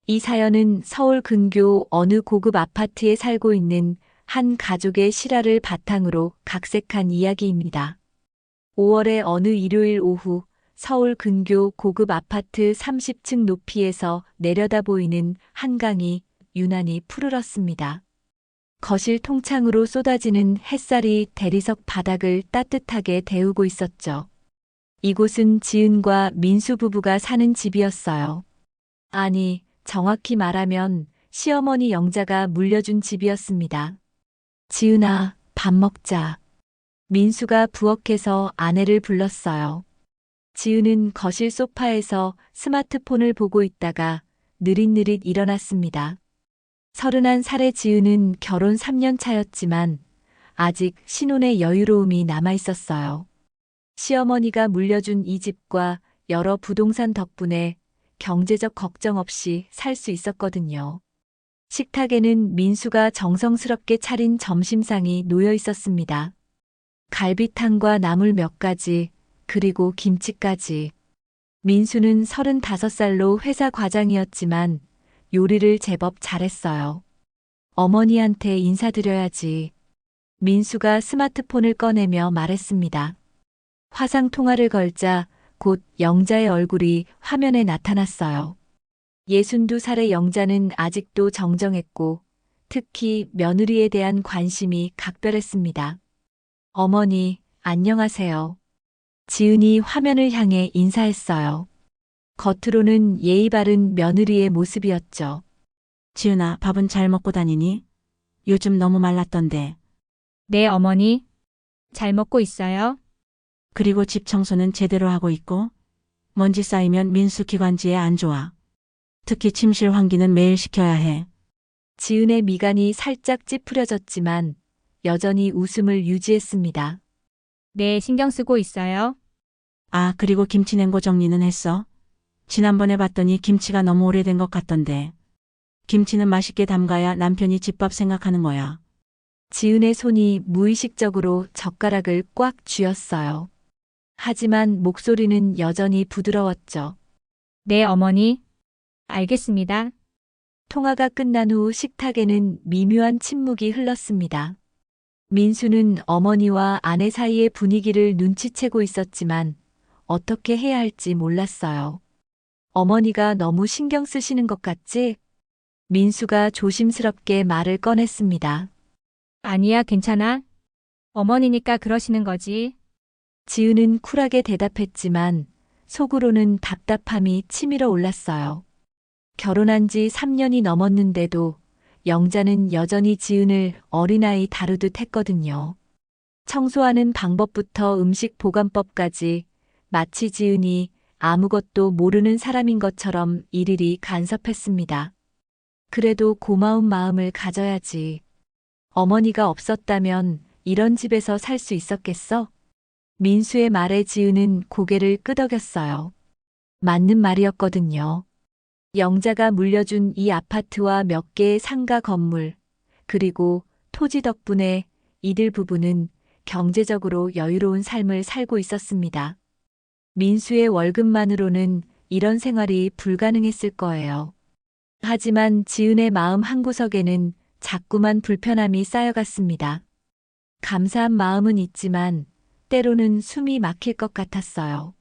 이 사연은 서울 근교 어느 고급 아파트에 살고 있는 한 가족의 실화를 바탕으로 각색한 이야기입니다. 5월의 어느 일요일 오후 서울 근교 고급 아파트 30층 높이에서 내려다 보이는 한강이 유난히 푸르렀습니다. 거실 통창으로 쏟아지는 햇살이 대리석 바닥을 따뜻하게 데우고 있었죠. 이곳은 지은과 민수 부부가 사는 집이었어요. 아니, 정확히 말하면 시어머니 영자가 물려준 집이었습니다. 지은아, 밥 먹자. 민수가 부엌에서 아내를 불렀어요. 지은은 거실 소파에서 스마트폰을 보고 있다가 느릿느릿 일어났습니다. 31살의 지은은 결혼 3년 차였지만 아직 신혼의 여유로움이 남아 있었어요. 시어머니가 물려준 이 집과 여러 부동산 덕분에 경제적 걱정 없이 살 수 있었거든요. 식탁에는 민수가 정성스럽게 차린 점심상이 놓여 있었습니다. 갈비탕과 나물 몇 가지, 그리고 김치까지. 민수는 35살로 회사 과장이었지만 요리를 제법 잘했어요. 어머니한테 인사드려야지. 민수가 스마트폰을 꺼내며 말했습니다. 화상 통화를 걸자 곧 영자의 얼굴이 화면에 나타났어요. 62살의 영자는 아직도 정정했고 특히 며느리에 대한 관심이 각별했습니다. 어머니, 안녕하세요. 지은이 화면을 향해 인사했어요. 겉으로는 예의 바른 며느리의 모습이었죠. 지은아, 밥은 잘 먹고 다니니? 요즘 너무 말랐던데. 네, 어머니. 잘 먹고 있어요? 그리고 집 청소는 제대로 하고 있고? 먼지 쌓이면 민수 기관지에 안 좋아. 특히 침실 환기는 매일 시켜야 해. 지은의 미간이 살짝 찌푸려졌지만 여전히 웃음을 유지했습니다. 네, 신경 쓰고 있어요. 아, 그리고 김치 냉고 정리는 했어? 지난번에 봤더니 김치가 너무 오래된 것 같던데. 김치는 맛있게 담가야 남편이 집밥 생각하는 거야. 지은의 손이 무의식적으로 젓가락을 꽉 쥐었어요. 하지만 목소리는 여전히 부드러웠죠. 네, 어머니. 알겠습니다. 통화가 끝난 후 식탁에는 미묘한 침묵이 흘렀습니다. 민수는 어머니와 아내 사이의 분위기를 눈치채고 있었지만 어떻게 해야 할지 몰랐어요. 어머니가 너무 신경 쓰시는 것 같지? 민수가 조심스럽게 말을 꺼냈습니다. 아니야, 괜찮아. 어머니니까 그러시는 거지. 지은은 쿨하게 대답했지만 속으로는 답답함이 치밀어 올랐어요. 결혼한 지 3년이 넘었는데도 영자는 여전히 지은을 어린아이 다루듯 했거든요. 청소하는 방법부터 음식 보관법까지 마치 지은이 아무것도 모르는 사람인 것처럼 일일이 간섭했습니다. 그래도 고마운 마음을 가져야지. 어머니가 없었다면 이런 집에서 살 수 있었겠어? 민수의 말에 지은은 고개를 끄덕였어요. 맞는 말이었거든요. 영자가 물려준 이 아파트와 몇 개의 상가 건물, 그리고 토지 덕분에 이들 부부는 경제적으로 여유로운 삶을 살고 있었습니다. 민수의 월급만으로는 이런 생활이 불가능했을 거예요. 하지만 지은의 마음 한구석에는 자꾸만 불편함이 쌓여갔습니다. 감사한 마음은 있지만 때로는 숨이 막힐 것 같았어요.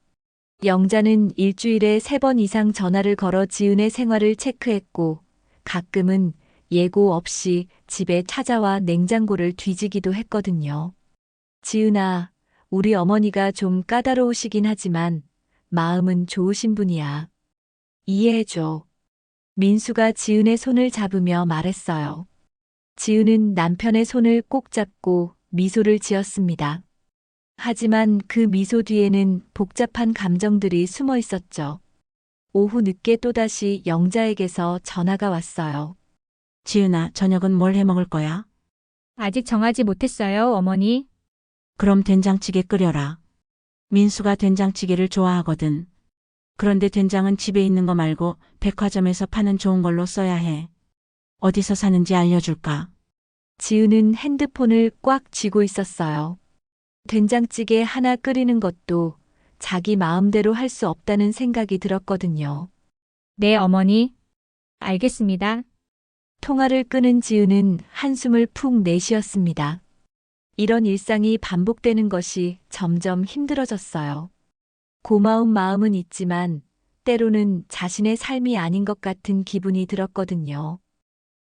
영자는 일주일에 3번 이상 전화를 걸어 지은의 생활을 체크했고 가끔은 예고 없이 집에 찾아와 냉장고를 뒤지기도 했거든요. 지은아, 우리 어머니가 좀 까다로우시긴 하지만 마음은 좋으신 분이야. 이해해줘. 민수가 지은의 손을 잡으며 말했어요. 지은은 남편의 손을 꼭 잡고 미소를 지었습니다. 하지만 그 미소 뒤에는 복잡한 감정들이 숨어 있었죠. 오후 늦게 또다시 영자에게서 전화가 왔어요. 지은아, 저녁은 뭘 해 먹을 거야? 아직 정하지 못했어요, 어머니. 그럼 된장찌개 끓여라. 민수가 된장찌개를 좋아하거든. 그런데 된장은 집에 있는 거 말고 백화점에서 파는 좋은 걸로 써야 해. 어디서 사는지 알려줄까? 지은은 핸드폰을 꽉 쥐고 있었어요. 된장찌개 하나 끓이는 것도 자기 마음대로 할 수 없다는 생각이 들었거든요. 네, 어머니. 알겠습니다. 통화를 끊은 지은은 한숨을 푹 내쉬었습니다. 이런 일상이 반복되는 것이 점점 힘들어졌어요. 고마운 마음은 있지만 때로는 자신의 삶이 아닌 것 같은 기분이 들었거든요.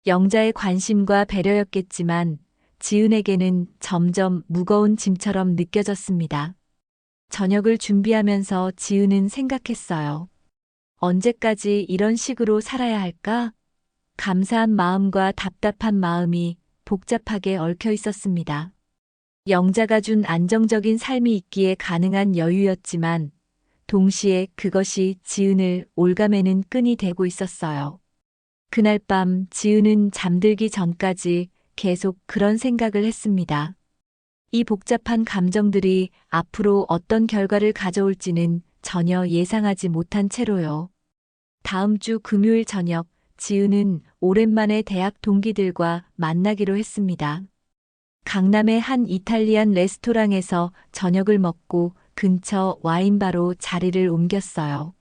영자의 관심과 배려였겠지만 지은에게는 점점 무거운 짐처럼 느껴졌습니다. 저녁을 준비하면서 지은은 생각했어요. 언제까지 이런 식으로 살아야 할까? 감사한 마음과 답답한 마음이 복잡하게 얽혀 있었습니다. 영자가 준 안정적인 삶이 있기에 가능한 여유였지만 동시에 그것이 지은을 올가매는 끈이 되고 있었어요. 그날 밤 지은은 잠들기 전까지 계속 그런 생각을 했습니다. 이 복잡한 감정들이 앞으로 어떤 결과를 가져올지는 전혀 예상하지 못한 채로요. 다음 주 금요일 저녁 지은은 오랜만에 대학 동기들과 만나기로 했습니다. 강남의 한 이탈리안 레스토랑에서 저녁을 먹고 근처 와인바로 자리를 옮겼어요.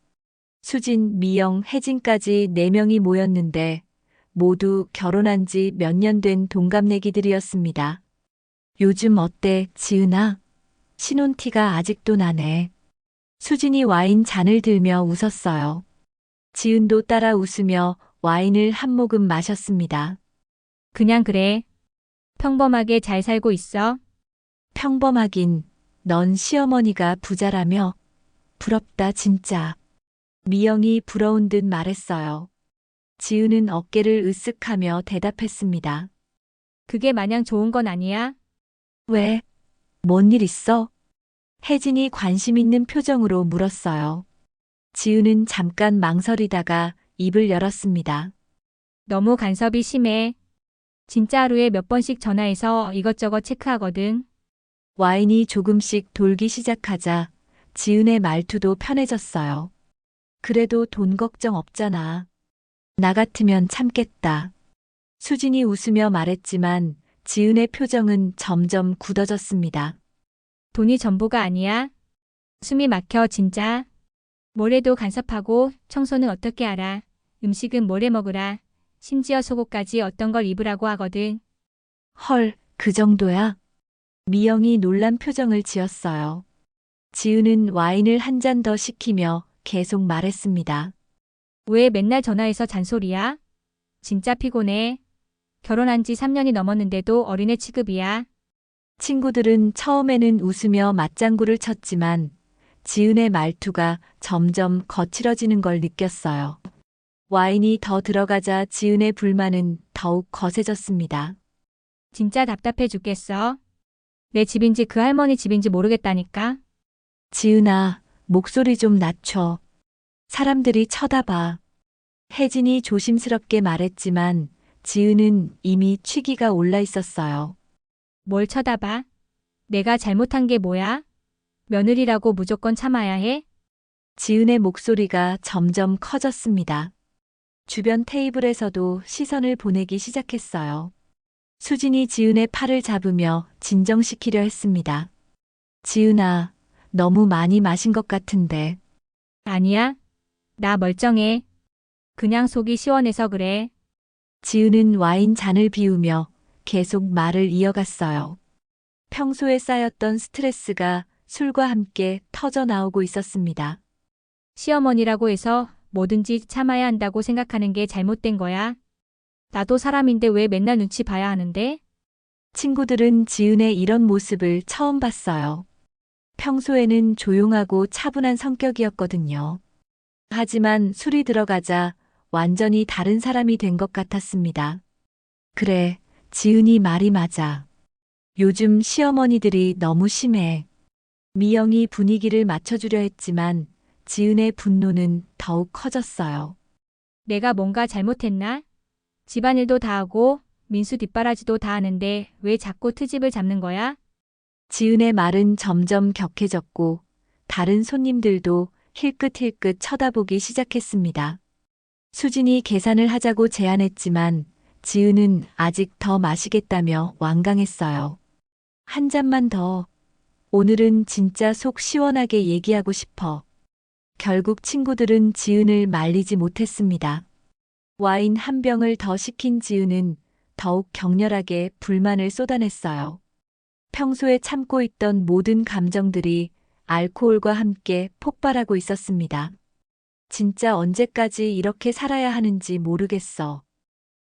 수진, 미영, 혜진까지 4명이 모였는데 모두 결혼한 지 몇 년 된 동갑내기들이었습니다. 요즘 어때, 지은아? 신혼티가 아직도 나네. 수진이 와인 잔을 들며 웃었어요. 지은도 따라 웃으며 와인을 한 모금 마셨습니다. 그냥 그래. 평범하게 잘 살고 있어. 평범하긴, 넌 시어머니가 부자라며? 부럽다, 진짜. 미영이 부러운 듯 말했어요. 지은은 어깨를 으쓱하며 대답했습니다. 그게 마냥 좋은 건 아니야. 왜? 뭔 일 있어? 혜진이 관심 있는 표정으로 물었어요. 지은은 잠깐 망설이다가 입을 열었습니다. 너무 간섭이 심해. 진짜 하루에 몇 번씩 전화해서 이것저것 체크하거든. 와인이 조금씩 돌기 시작하자 지은의 말투도 편해졌어요. 그래도 돈 걱정 없잖아. 나 같으면 참겠다. 수진이 웃으며 말했지만 지은의 표정은 점점 굳어졌습니다. 돈이 전부가 아니야. 숨이 막혀 진짜. 뭘 해도 간섭하고 청소는 어떻게 알아. 음식은 뭘 해 먹으라. 심지어 속옷까지 어떤 걸 입으라고 하거든. 헐, 그 정도야? 미영이 놀란 표정을 지었어요. 지은은 와인을 한 잔 더 시키며 계속 말했습니다. 왜 맨날 전화해서 잔소리야? 진짜 피곤해. 결혼한 지 3년이 넘었는데도 어린애 취급이야. 친구들은 처음에는 웃으며 맞장구를 쳤지만 지은의 말투가 점점 거칠어지는 걸 느꼈어요. 와인이 더 들어가자 지은의 불만은 더욱 거세졌습니다. 진짜 답답해 죽겠어. 내 집인지 그 할머니 집인지 모르겠다니까. 지은아, 목소리 좀 낮춰. 사람들이 쳐다봐. 혜진이 조심스럽게 말했지만 지은은 이미 취기가 올라 있었어요. 뭘 쳐다봐? 내가 잘못한 게 뭐야? 며느리라고 무조건 참아야 해? 지은의 목소리가 점점 커졌습니다. 주변 테이블에서도 시선을 보내기 시작했어요. 수진이 지은의 팔을 잡으며 진정시키려 했습니다. 지은아, 너무 많이 마신 것 같은데. 아니야. 나 멀쩡해. 그냥 속이 시원해서 그래. 지은은 와인 잔을 비우며 계속 말을 이어갔어요. 평소에 쌓였던 스트레스가 술과 함께 터져 나오고 있었습니다. 시어머니라고 해서 뭐든지 참아야 한다고 생각하는 게 잘못된 거야. 나도 사람인데 왜 맨날 눈치 봐야 하는데? 친구들은 지은의 이런 모습을 처음 봤어요. 평소에는 조용하고 차분한 성격이었거든요. 하지만 술이 들어가자 완전히 다른 사람이 된 것 같았습니다. 그래, 지은이 말이 맞아. 요즘 시어머니들이 너무 심해. 미영이 분위기를 맞춰주려 했지만 지은의 분노는 더욱 커졌어요. 내가 뭔가 잘못했나? 집안일도 다 하고 민수 뒷바라지도 다 하는데 왜 자꾸 트집을 잡는 거야? 지은의 말은 점점 격해졌고 다른 손님들도 힐끗힐끗 쳐다보기 시작했습니다. 수진이 계산을 하자고 제안했지만 지은은 아직 더 마시겠다며 완강했어요. 한 잔만 더. 오늘은 진짜 속 시원하게 얘기하고 싶어. 결국 친구들은 지은을 말리지 못했습니다. 와인 한 병을 더 시킨 지은은 더욱 격렬하게 불만을 쏟아냈어요. 평소에 참고 있던 모든 감정들이 알코올과 함께 폭발하고 있었습니다. 진짜 언제까지 이렇게 살아야 하는지 모르겠어.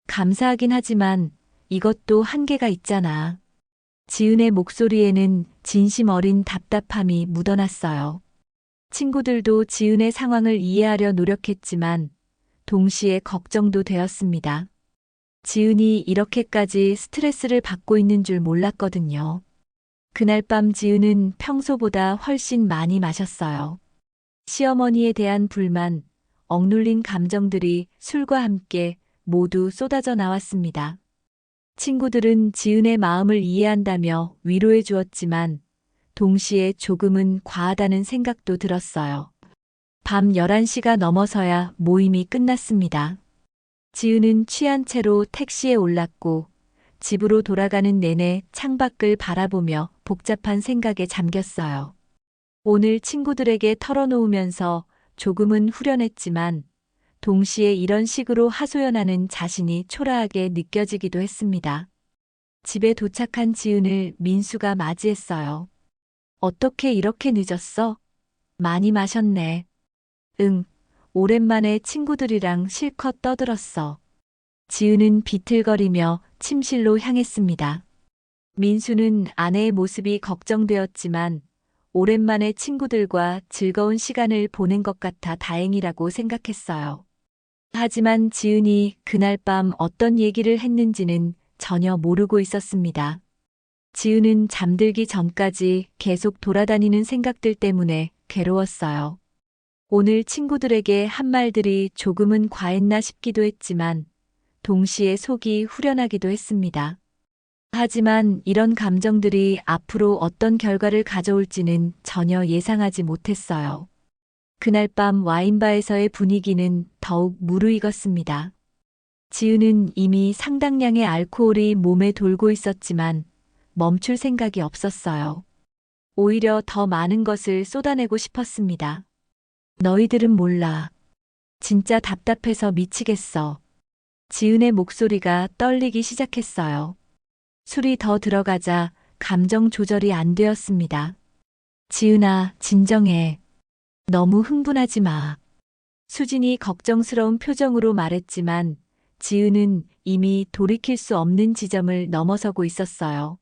감사하긴 하지만 이것도 한계가 있잖아. 지은의 목소리에는 진심 어린 답답함이 묻어났어요. 친구들도 지은의 상황을 이해하려 노력했지만 동시에 걱정도 되었습니다. 지은이 이렇게까지 스트레스를 받고 있는 줄 몰랐거든요. 그날 밤 지은은 평소보다 훨씬 많이 마셨어요. 시어머니에 대한 불만, 억눌린 감정들이 술과 함께 모두 쏟아져 나왔습니다. 친구들은 지은의 마음을 이해한다며 위로해 주었지만 동시에 조금은 과하다는 생각도 들었어요. 밤 11시가 넘어서야 모임이 끝났습니다. 지은은 취한 채로 택시에 올랐고 집으로 돌아가는 내내 창밖을 바라보며 복잡한 생각에 잠겼어요. 오늘 친구들에게 털어놓으면서 조금은 후련했지만 동시에 이런 식으로 하소연하는 자신이 초라하게 느껴지기도 했습니다. 집에 도착한 지은을 민수가 맞이했어요. 어떻게 이렇게 늦었어? 많이 마셨네. 응, 오랜만에 친구들이랑 실컷 떠들었어. 지은은 비틀거리며 침실로 향했습니다. 민수는 아내의 모습이 걱정되었지만 오랜만에 친구들과 즐거운 시간을 보낸 것 같아 다행이라고 생각했어요. 하지만 지은이 그날 밤 어떤 얘기를 했는지는 전혀 모르고 있었습니다. 지은은 잠들기 전까지 계속 돌아다니는 생각들 때문에 괴로웠어요. 오늘 친구들에게 한 말들이 조금은 과했나 싶기도 했지만 동시에 속이 후련하기도 했습니다. 하지만 이런 감정들이 앞으로 어떤 결과를 가져올지는 전혀 예상하지 못했어요. 그날 밤 와인바에서의 분위기는 더욱 무르익었습니다. 지은은 이미 상당량의 알코올이 몸에 돌고 있었지만 멈출 생각이 없었어요. 오히려 더 많은 것을 쏟아내고 싶었습니다. 너희들은 몰라. 진짜 답답해서 미치겠어. 지은의 목소리가 떨리기 시작했어요. 술이 더 들어가자 감정 조절이 안 되었습니다. 지은아, 진정해. 너무 흥분하지 마. 수진이 걱정스러운 표정으로 말했지만 지은은 이미 돌이킬 수 없는 지점을 넘어서고 있었어요.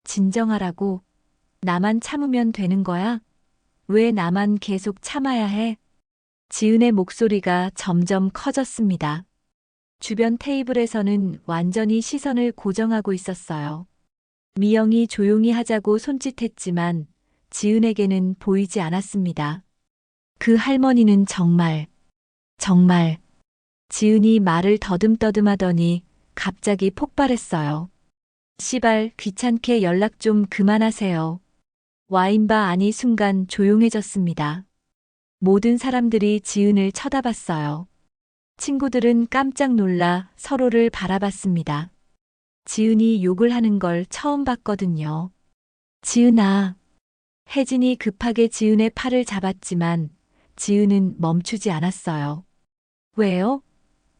진정하라고. 나만 참으면 되는 거야? 왜 나만 계속 참아야 해? 지은의 목소리가 점점 커졌습니다. 주변 테이블에서는 완전히 시선을 고정하고 있었어요. 미영이 조용히 하자고 손짓했지만 지은에게는 보이지 않았습니다. 그 할머니는 정말 지은이 말을 더듬더듬하더니 갑자기 폭발했어요. 씨발, 귀찮게 연락 좀 그만하세요. 와인바 안이 순간 조용해졌습니다. 모든 사람들이 지은을 쳐다봤어요. 친구들은 깜짝 놀라 서로를 바라봤습니다. 지은이 욕을 하는 걸 처음 봤거든요. 지은아. 혜진이 급하게 지은의 팔을 잡았지만 지은은 멈추지 않았어요. 왜요?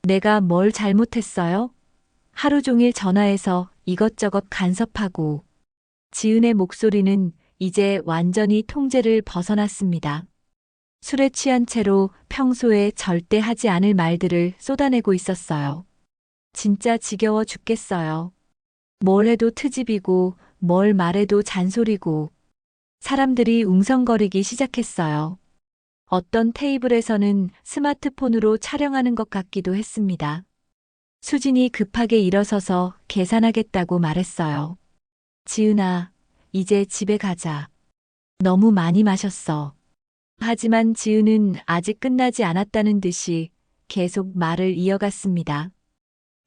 내가 뭘 잘못했어요? 하루 종일 전화해서 이것저것 간섭하고. 지은의 목소리는 이제 완전히 통제를 벗어났습니다. 술에 취한 채로 평소에 절대 하지 않을 말들을 쏟아내고 있었어요. 진짜 지겨워 죽겠어요. 뭘 해도 트집이고 뭘 말해도 잔소리고. 사람들이 웅성거리기 시작했어요. 어떤 테이블에서는 스마트폰으로 촬영하는 것 같기도 했습니다. 수진이 급하게 일어서서 계산하겠다고 말했어요. 지은아, 이제 집에 가자. 너무 많이 마셨어. 하지만 지은은 아직 끝나지 않았다는 듯이 계속 말을 이어갔습니다.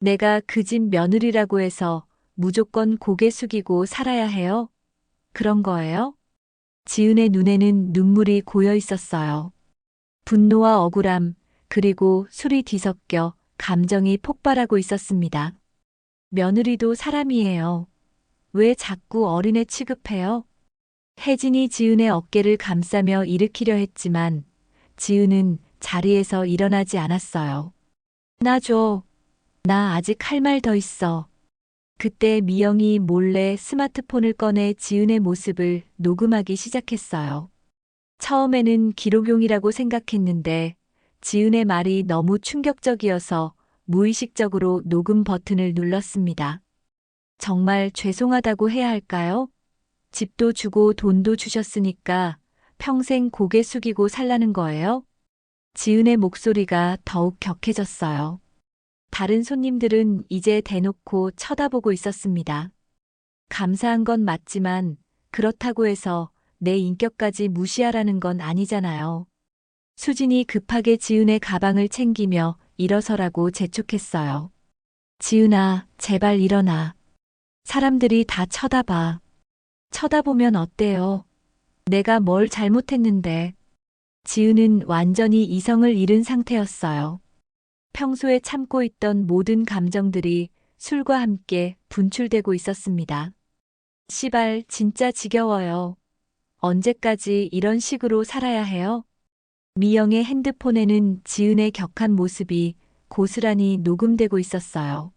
내가 그 집 며느리라고 해서 무조건 고개 숙이고 살아야 해요? 그런 거예요? 지은의 눈에는 눈물이 고여 있었어요. 분노와 억울함, 그리고 술이 뒤섞여 감정이 폭발하고 있었습니다. 며느리도 사람이에요. 왜 자꾸 어린애 취급해요? 혜진이 지은의 어깨를 감싸며 일으키려 했지만 지은은 자리에서 일어나지 않았어요. 나 줘. 나 아직 할 말 더 있어. 그때 미영이 몰래 스마트폰을 꺼내 지은의 모습을 녹음하기 시작했어요. 처음에는 기록용이라고 생각했는데 지은의 말이 너무 충격적이어서 무의식적으로 녹음 버튼을 눌렀습니다. 정말 죄송하다고 해야 할까요? 집도 주고 돈도 주셨으니까 평생 고개 숙이고 살라는 거예요? 지은의 목소리가 더욱 격해졌어요. 다른 손님들은 이제 대놓고 쳐다보고 있었습니다. 감사한 건 맞지만 그렇다고 해서 내 인격까지 무시하라는 건 아니잖아요. 수진이 급하게 지은의 가방을 챙기며 일어서라고 재촉했어요. 지은아, 제발 일어나. 사람들이 다 쳐다봐. 쳐다보면 어때요? 내가 뭘 잘못했는데. 지은은 완전히 이성을 잃은 상태였어요. 평소에 참고 있던 모든 감정들이 술과 함께 분출되고 있었습니다. 시발, 진짜 지겨워요. 언제까지 이런 식으로 살아야 해요? 미영의 핸드폰에는 지은의 격한 모습이 고스란히 녹음되고 있었어요.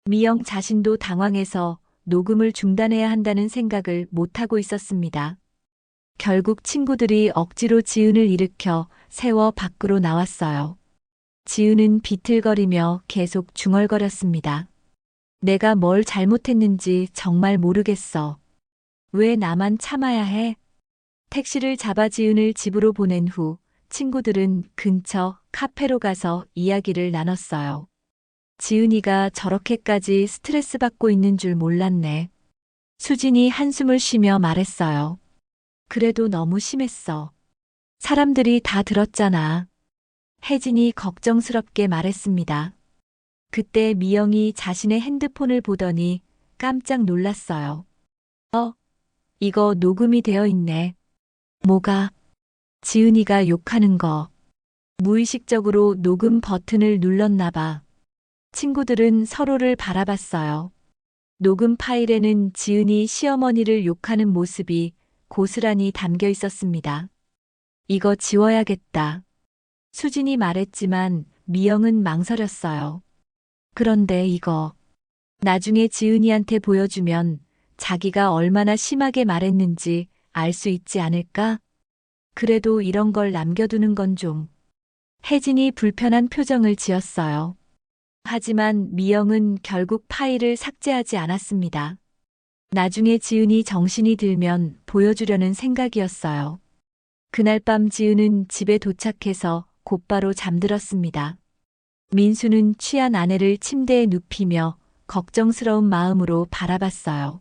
미영 자신도 당황해서 녹음을 중단해야 한다는 생각을 못하고 있었습니다. 결국 친구들이 억지로 지은을 일으켜 세워 밖으로 나왔어요. 지은은 비틀거리며 계속 중얼거렸습니다. 내가 뭘 잘못했는지 정말 모르겠어. 왜 나만 참아야 해? 택시를 잡아 지은을 집으로 보낸 후 친구들은 근처 카페로 가서 이야기를 나눴어요. 지은이가 저렇게까지 스트레스 받고 있는 줄 몰랐네. 수진이 한숨을 쉬며 말했어요. 그래도 너무 심했어. 사람들이 다 들었잖아. 혜진이 걱정스럽게 말했습니다. 그때 미영이 자신의 핸드폰을 보더니 깜짝 놀랐어요. 이거 녹음이 되어 있네. 뭐가? 지은이가 욕하는 거. 무의식적으로 녹음 버튼을 눌렀나 봐. 친구들은 서로를 바라봤어요. 녹음 파일에는 지은이 시어머니를 욕하는 모습이 고스란히 담겨 있었습니다. 이거 지워야겠다. 수진이 말했지만 미영은 망설였어요. 그런데 이거 나중에 지은이한테 보여주면 자기가 얼마나 심하게 말했는지 알 수 있지 않을까? 그래도 이런 걸 남겨두는 건 좀. 혜진이 불편한 표정을 지었어요. 하지만 미영은 결국 파일을 삭제하지 않았습니다. 나중에 지은이 정신이 들면 보여주려는 생각이었어요. 그날 밤 지은은 집에 도착해서 곧바로 잠들었습니다. 민수는 취한 아내를 침대에 눕히며 걱정스러운 마음으로 바라봤어요.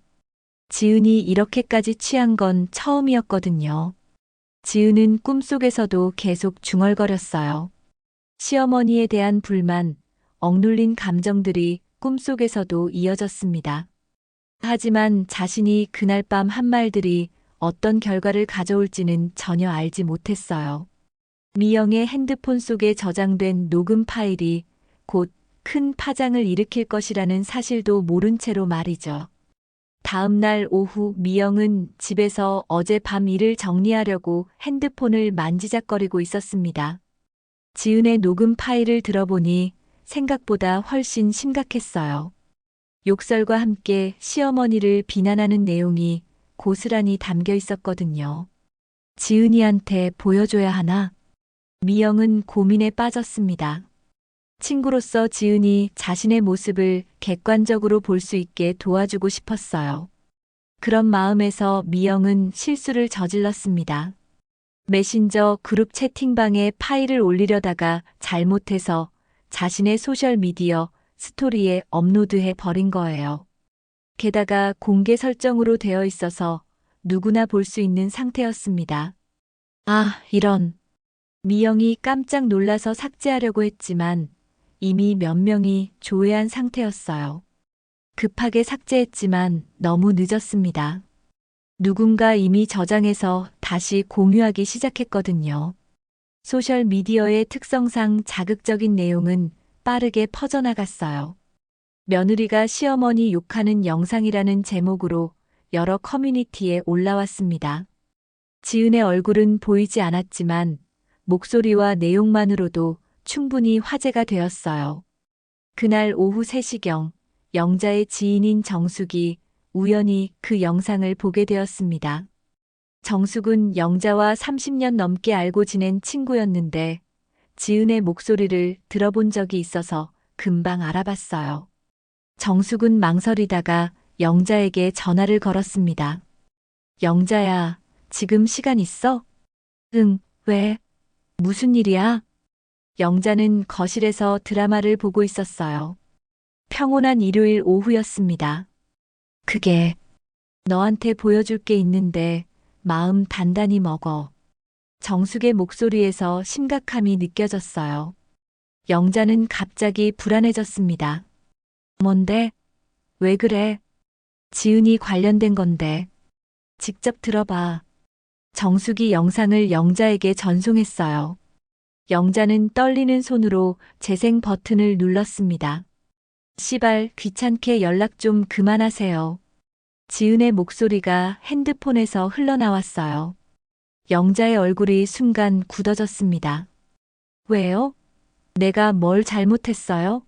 지은이 이렇게까지 취한 건 처음이었거든요. 지은은 꿈속에서도 계속 중얼거렸어요. 시어머니에 대한 불만, 억눌린 감정들이 꿈속에서도 이어졌습니다. 하지만 자신이 그날 밤 한 말들이 어떤 결과를 가져올지는 전혀 알지 못했어요. 미영의 핸드폰 속에 저장된 녹음 파일이 곧 큰 파장을 일으킬 것이라는 사실도 모른 채로 말이죠. 다음 날 오후 미영은 집에서 어젯밤 일을 정리하려고 핸드폰을 만지작거리고 있었습니다. 지은의 녹음 파일을 들어보니 생각보다 훨씬 심각했어요. 욕설과 함께 시어머니를 비난하는 내용이 고스란히 담겨 있었거든요. 지은이한테 보여줘야 하나? 미영은 고민에 빠졌습니다. 친구로서 지은이 자신의 모습을 객관적으로 볼 수 있게 도와주고 싶었어요. 그런 마음에서 미영은 실수를 저질렀습니다. 메신저 그룹 채팅방에 파일을 올리려다가 잘못해서 자신의 소셜미디어 스토리에 업로드해 버린 거예요. 게다가 공개 설정으로 되어 있어서 누구나 볼 수 있는 상태였습니다. 아, 이런. 미영이 깜짝 놀라서 삭제하려고 했지만 이미 몇 명이 조회한 상태였어요. 급하게 삭제했지만 너무 늦었습니다. 누군가 이미 저장해서 다시 공유하기 시작했거든요. 소셜미디어의 특성상 자극적인 내용은 빠르게 퍼져나갔어요. 며느리가 시어머니 욕하는 영상이라는 제목으로 여러 커뮤니티에 올라왔습니다. 지은의 얼굴은 보이지 않았지만 목소리와 내용만으로도 충분히 화제가 되었어요. 그날 오후 3시경 영자의 지인인 정숙이 우연히 그 영상을 보게 되었습니다. 정숙은 영자와 30년 넘게 알고 지낸 친구였는데 지은의 목소리를 들어본 적이 있어서 금방 알아봤어요. 정숙은 망설이다가 영자에게 전화를 걸었습니다. 영자야, 지금 시간 있어? 응, 왜? 무슨 일이야? 영자는 거실에서 드라마를 보고 있었어요. 평온한 일요일 오후였습니다. 그게 너한테 보여줄 게 있는데 마음 단단히 먹어. 정숙의 목소리에서 심각함이 느껴졌어요. 영자는 갑자기 불안해졌습니다. 뭔데? 왜 그래? 지은이 관련된 건데. 직접 들어봐. 정숙이 영상을 영자에게 전송했어요. 영자는 떨리는 손으로 재생 버튼을 눌렀습니다. 씨발, 귀찮게 연락 좀 그만하세요. 지은의 목소리가 핸드폰에서 흘러나왔어요. 영자의 얼굴이 순간 굳어졌습니다. 왜요? 내가 뭘 잘못했어요?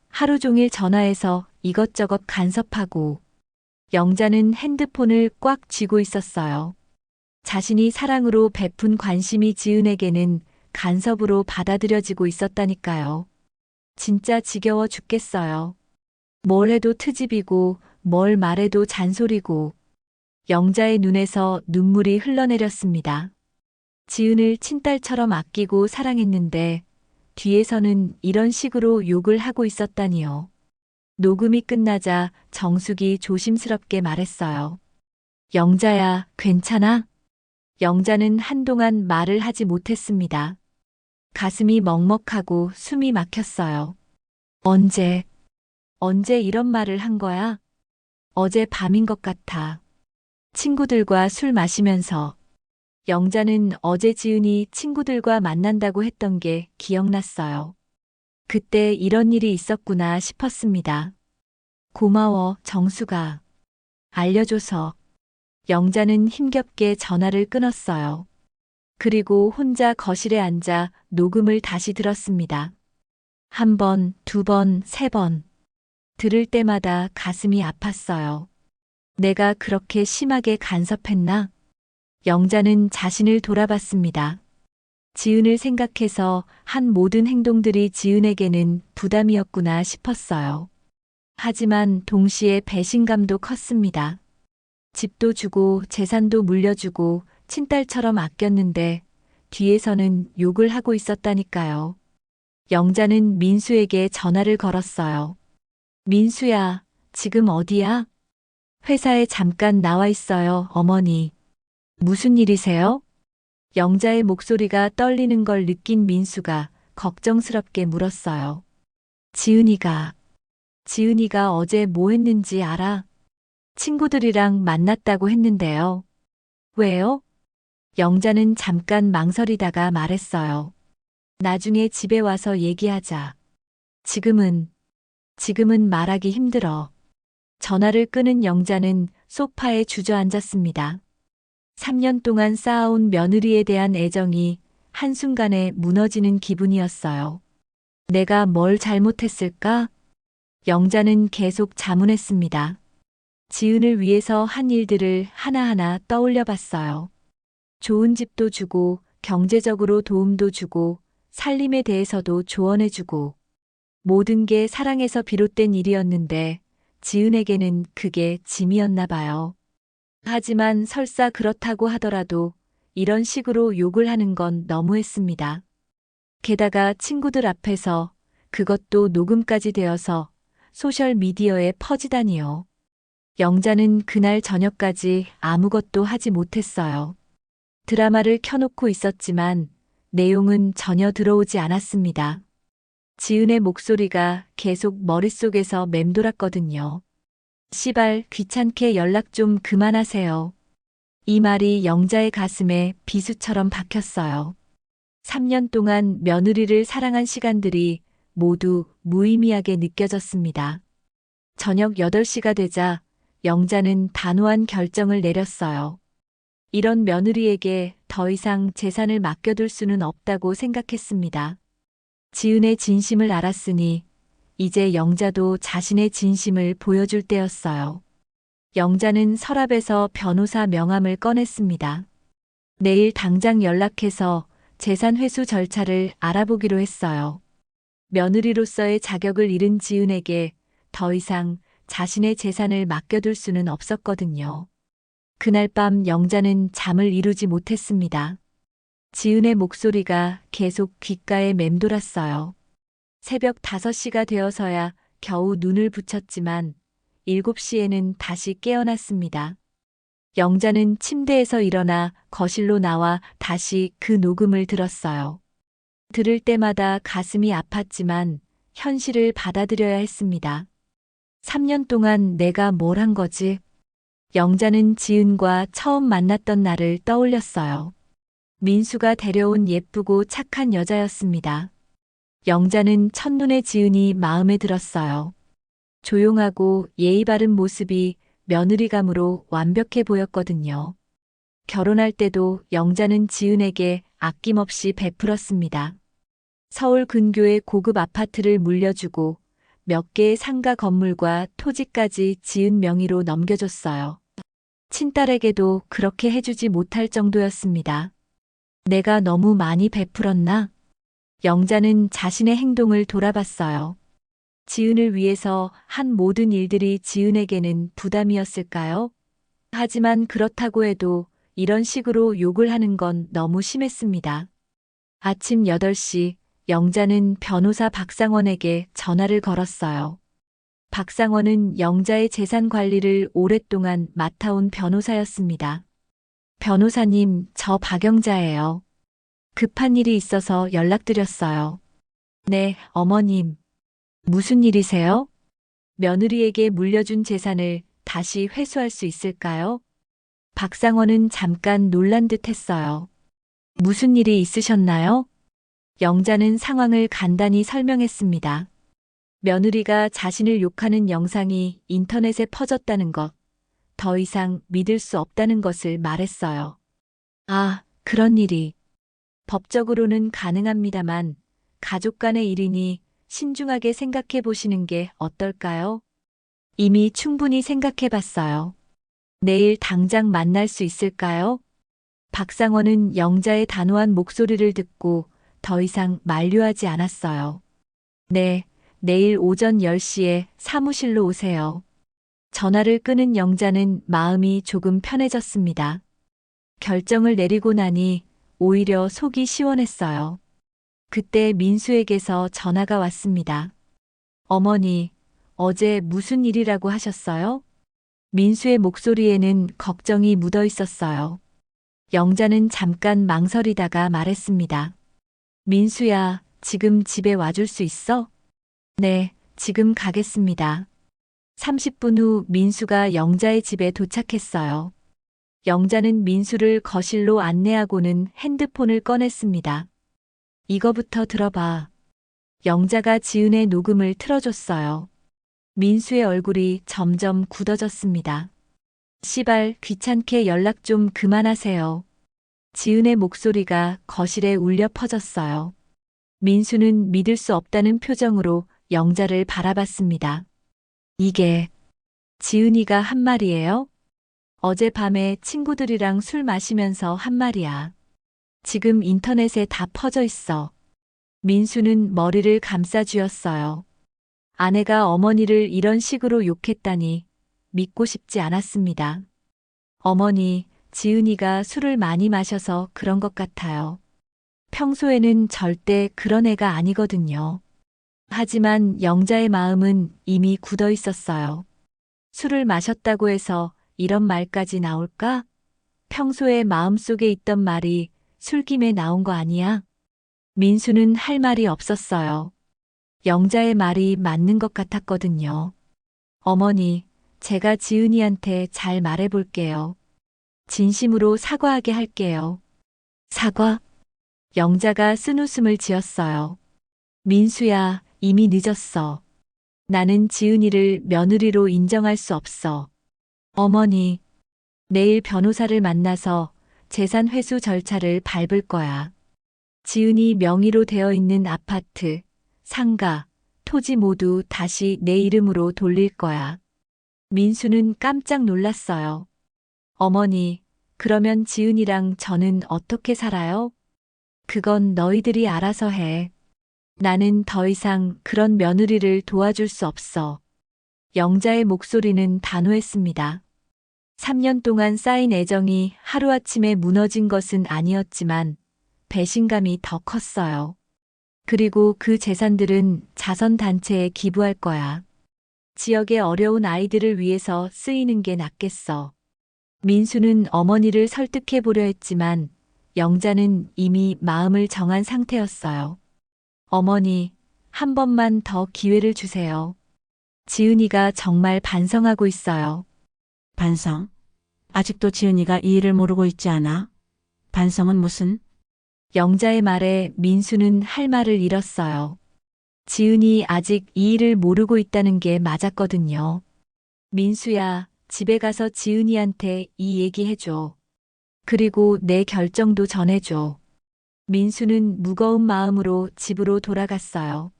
하루 종일 전화해서 이것저것 간섭하고. 영자는 핸드폰을 꽉 쥐고 있었어요. 자신이 사랑으로 베푼 관심이 지은에게는 간섭으로 받아들여지고 있었다니까요. 진짜 지겨워 죽겠어요. 뭘 해도 트집이고 뭘 말해도 잔소리고. 영자의 눈에서 눈물이 흘러내렸습니다. 지은을 친딸처럼 아끼고 사랑했는데 뒤에서는 이런 식으로 욕을 하고 있었다니요. 녹음이 끝나자 정숙이 조심스럽게 말했어요. 영자야, 괜찮아? 영자는 한동안 말을 하지 못했습니다. 가슴이 먹먹하고 숨이 막혔어요. 언제 이런 말을 한 거야? 어제 밤인 것 같아. 친구들과 술 마시면서. 영자는 어제 지은이 친구들과 만난다고 했던 게 기억났어요. 그때 이런 일이 있었구나 싶었습니다. 고마워, 정수가. 알려줘서. 영자는 힘겹게 전화를 끊었어요. 그리고 혼자 거실에 앉아 녹음을 다시 들었습니다. 한 번, 두 번, 세 번. 들을 때마다 가슴이 아팠어요. 내가 그렇게 심하게 간섭했나? 영자는 자신을 돌아봤습니다. 지은을 생각해서 한 모든 행동들이 지은에게는 부담이었구나 싶었어요. 하지만 동시에 배신감도 컸습니다. 집도 주고 재산도 물려주고 친딸처럼 아꼈는데 뒤에서는 욕을 하고 있었다니까요. 영자는 민수에게 전화를 걸었어요. 민수야, 지금 어디야? 회사에 잠깐 나와 있어요, 어머니. 무슨 일이세요? 영자의 목소리가 떨리는 걸 느낀 민수가 걱정스럽게 물었어요. 지은이가 어제 뭐 했는지 알아? 친구들이랑 만났다고 했는데요. 왜요? 영자는 잠깐 망설이다가 말했어요. 나중에 집에 와서 얘기하자. 지금은 말하기 힘들어. 전화를 끊은 영자는 소파에 주저앉았습니다. 3년 동안 쌓아온 며느리에 대한 애정이 한순간에 무너지는 기분이었어요. 내가 뭘 잘못했을까? 영자는 계속 자문했습니다. 지은을 위해서 한 일들을 하나하나 떠올려 봤어요. 좋은 집도 주고, 경제적으로 도움도 주고, 살림에 대해서도 조언해주고. 모든 게 사랑에서 비롯된 일이었는데, 지은에게는 그게 짐이었나 봐요. 하지만 설사 그렇다고 하더라도 이런 식으로 욕을 하는 건 너무했습니다. 게다가 친구들 앞에서 그것도 녹음까지 되어서 소셜미디어에 퍼지다니요. 영자는 그날 저녁까지 아무것도 하지 못했어요. 드라마를 켜놓고 있었지만 내용은 전혀 들어오지 않았습니다. 지은의 목소리가 계속 머릿속에서 맴돌았거든요. 씨발, 귀찮게 연락 좀 그만하세요. 이 말이 영자의 가슴에 비수처럼 박혔어요. 3년 동안 며느리를 사랑한 시간들이 모두 무의미하게 느껴졌습니다. 저녁 8시가 되자 영자는 단호한 결정을 내렸어요. 이런 며느리에게 더 이상 재산을 맡겨둘 수는 없다고 생각했습니다. 지은의 진심을 알았으니 이제 영자도 자신의 진심을 보여줄 때였어요. 영자는 서랍에서 변호사 명함을 꺼냈습니다. 내일 당장 연락해서 재산 회수 절차를 알아보기로 했어요. 며느리로서의 자격을 잃은 지은에게 더 이상 자신의 재산을 맡겨둘 수는 없었거든요. 그날 밤 영자는 잠을 이루지 못했습니다. 지은의 목소리가 계속 귓가에 맴돌았어요. 새벽 5시가 되어서야 겨우 눈을 붙였지만 7시에는 다시 깨어났습니다. 영자는 침대에서 일어나 거실로 나와 다시 그 녹음을 들었어요. 들을 때마다 가슴이 아팠지만 현실을 받아들여야 했습니다. 3년 동안 내가 뭘 한 거지? 영자는 지은과 처음 만났던 날을 떠올렸어요. 민수가 데려온 예쁘고 착한 여자였습니다. 영자는 첫눈에 지은이 마음에 들었어요. 조용하고 예의 바른 모습이 며느리감으로 완벽해 보였거든요. 결혼할 때도 영자는 지은에게 아낌없이 베풀었습니다. 서울 근교의 고급 아파트를 물려주고 몇 개의 상가 건물과 토지까지 지은 명의로 넘겨줬어요. 친딸에게도 그렇게 해주지 못할 정도였습니다. 내가 너무 많이 베풀었나? 영자는 자신의 행동을 돌아봤어요. 지은을 위해서 한 모든 일들이 지은에게는 부담이었을까요? 하지만 그렇다고 해도 이런 식으로 욕을 하는 건 너무 심했습니다. 아침 8시 영자는 변호사 박상원에게 전화를 걸었어요. 박상원은 영자의 재산 관리를 오랫동안 맡아온 변호사였습니다. 변호사님, 저 박영자예요. 급한 일이 있어서 연락드렸어요. 네, 어머님. 무슨 일이세요? 며느리에게 물려준 재산을 다시 회수할 수 있을까요? 박상원은 잠깐 놀란 듯 했어요. 무슨 일이 있으셨나요? 영자는 상황을 간단히 설명했습니다. 며느리가 자신을 욕하는 영상이 인터넷에 퍼졌다는 것, 더 이상 믿을 수 없다는 것을 말했어요. 아, 그런 일이. 법적으로는 가능합니다만 가족 간의 일이니 신중하게 생각해 보시는 게 어떨까요? 이미 충분히 생각해 봤어요. 내일 당장 만날 수 있을까요? 박상원은 영자의 단호한 목소리를 듣고 더 이상 만류하지 않았어요. 네, 내일 오전 10시에 사무실로 오세요. 전화를 끊은 영자는 마음이 조금 편해졌습니다. 결정을 내리고 나니 오히려 속이 시원했어요. 그때 민수에게서 전화가 왔습니다. 어머니, 어제 무슨 일이라고 하셨어요? 민수의 목소리에는 걱정이 묻어 있었어요. 영자는 잠깐 망설이다가 말했습니다. 민수야, 지금 집에 와줄 수 있어? 네, 지금 가겠습니다. 30분 후 민수가 영자의 집에 도착했어요. 영자는 민수를 거실로 안내하고는 핸드폰을 꺼냈습니다. 이거부터 들어봐. 영자가 지은의 녹음을 틀어줬어요. 민수의 얼굴이 점점 굳어졌습니다. 씨발, 귀찮게 연락 좀 그만하세요. 지은의 목소리가 거실에 울려 퍼졌어요. 민수는 믿을 수 없다는 표정으로 영자를 바라봤습니다. 이게 지은이가 한 말이에요? 어젯밤에 친구들이랑 술 마시면서 한 말이야. 지금 인터넷에 다 퍼져 있어. 민수는 머리를 감싸쥐었어요. 아내가 어머니를 이런 식으로 욕했다니 믿고 싶지 않았습니다. 어머니, 지은이가 술을 많이 마셔서 그런 것 같아요. 평소에는 절대 그런 애가 아니거든요. 하지만 영자의 마음은 이미 굳어 있었어요. 술을 마셨다고 해서 이런 말까지 나올까? 평소에 마음속에 있던 말이 술김에 나온 거 아니야? 민수는 할 말이 없었어요. 영자의 말이 맞는 것 같았거든요. 어머니, 제가 지은이한테 잘 말해볼게요. 진심으로 사과하게 할게요. 사과? 영자가 쓴웃음을 지었어요. 민수야, 이미 늦었어. 나는 지은이를 며느리로 인정할 수 없어. 어머니, 내일 변호사를 만나서 재산 회수 절차를 밟을 거야. 지은이 명의로 되어 있는 아파트, 상가, 토지 모두 다시 내 이름으로 돌릴 거야. 민수는 깜짝 놀랐어요. 어머니, 그러면 지은이랑 저는 어떻게 살아요? 그건 너희들이 알아서 해. 나는 더 이상 그런 며느리를 도와줄 수 없어. 영자의 목소리는 단호했습니다. 3년 동안 쌓인 애정이 하루아침에 무너진 것은 아니었지만 배신감이 더 컸어요. 그리고 그 재산들은 자선단체에 기부할 거야. 지역의 어려운 아이들을 위해서 쓰이는 게 낫겠어. 민수는 어머니를 설득해 보려 했지만 영자는 이미 마음을 정한 상태였어요. 어머니, 한 번만 더 기회를 주세요. 지은이가 정말 반성하고 있어요. 반성? 아직도 지은이가 이 일을 모르고 있지 않아? 반성은 무슨? 영자의 말에 민수는 할 말을 잃었어요. 지은이 아직 이 일을 모르고 있다는 게 맞았거든요. 민수야, 집에 가서 지은이한테 이 얘기해줘. 그리고 내 결정도 전해줘. 민수는 무거운 마음으로 집으로 돌아갔어요.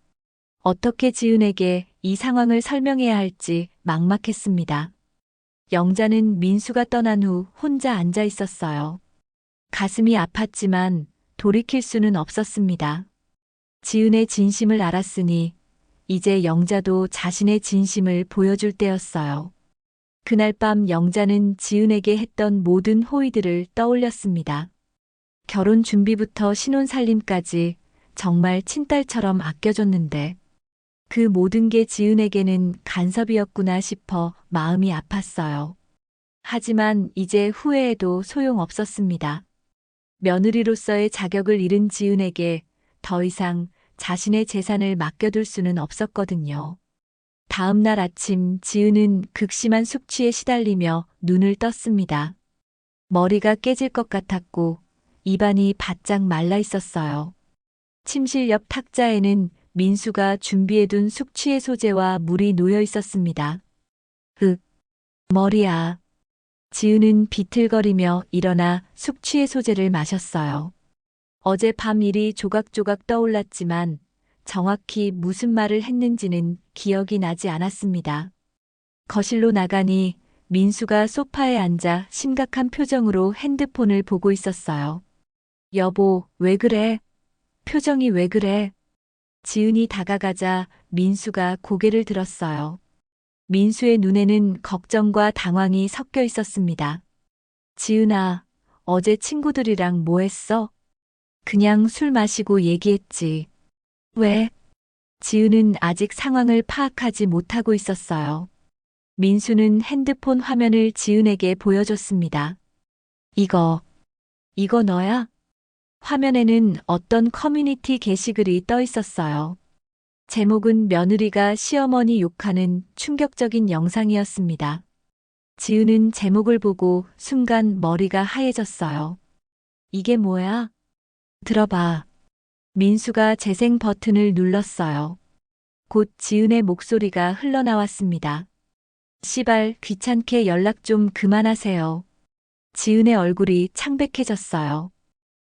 어떻게 지은에게 이 상황을 설명해야 할지 막막했습니다. 영자는 민수가 떠난 후 혼자 앉아 있었어요. 가슴이 아팠지만 돌이킬 수는 없었습니다. 지은의 진심을 알았으니 이제 영자도 자신의 진심을 보여줄 때였어요. 그날 밤 영자는 지은에게 했던 모든 호의들을 떠올렸습니다. 결혼 준비부터 신혼살림까지 정말 친딸처럼 아껴줬는데 그 모든 게 지은에게는 간섭이었구나 싶어 마음이 아팠어요. 하지만 이제 후회해도 소용없었습니다. 며느리로서의 자격을 잃은 지은에게 더 이상 자신의 재산을 맡겨둘 수는 없었거든요. 다음 날 아침 지은은 극심한 숙취에 시달리며 눈을 떴습니다. 머리가 깨질 것 같았고 입안이 바짝 말라 있었어요. 침실 옆 탁자에는 민수가 준비해둔 숙취의 소재와 물이 놓여 있었습니다. 머리야. 지은은 비틀거리며 일어나 숙취의 소재를 마셨어요. 어젯밤 일이 조각조각 떠올랐지만 정확히 무슨 말을 했는지는 기억이 나지 않았습니다. 거실로 나가니 민수가 소파에 앉아 심각한 표정으로 핸드폰을 보고 있었어요. 여보, 왜 그래? 표정이 왜 그래? 지은이 다가가자 민수가 고개를 들었어요. 민수의 눈에는 걱정과 당황이 섞여 있었습니다. 지은아, 어제 친구들이랑 뭐 했어? 그냥 술 마시고 얘기했지. 왜? 지은은 아직 상황을 파악하지 못하고 있었어요. 민수는 핸드폰 화면을 지은에게 보여줬습니다. 이거 너야? 화면에는 어떤 커뮤니티 게시글이 떠 있었어요. 제목은 며느리가 시어머니 욕하는 충격적인 영상이었습니다. 지은은 제목을 보고 순간 머리가 하얘졌어요. 이게 뭐야? 들어봐. 민수가 재생 버튼을 눌렀어요. 곧 지은의 목소리가 흘러나왔습니다. 씨발, 귀찮게 연락 좀 그만하세요. 지은의 얼굴이 창백해졌어요.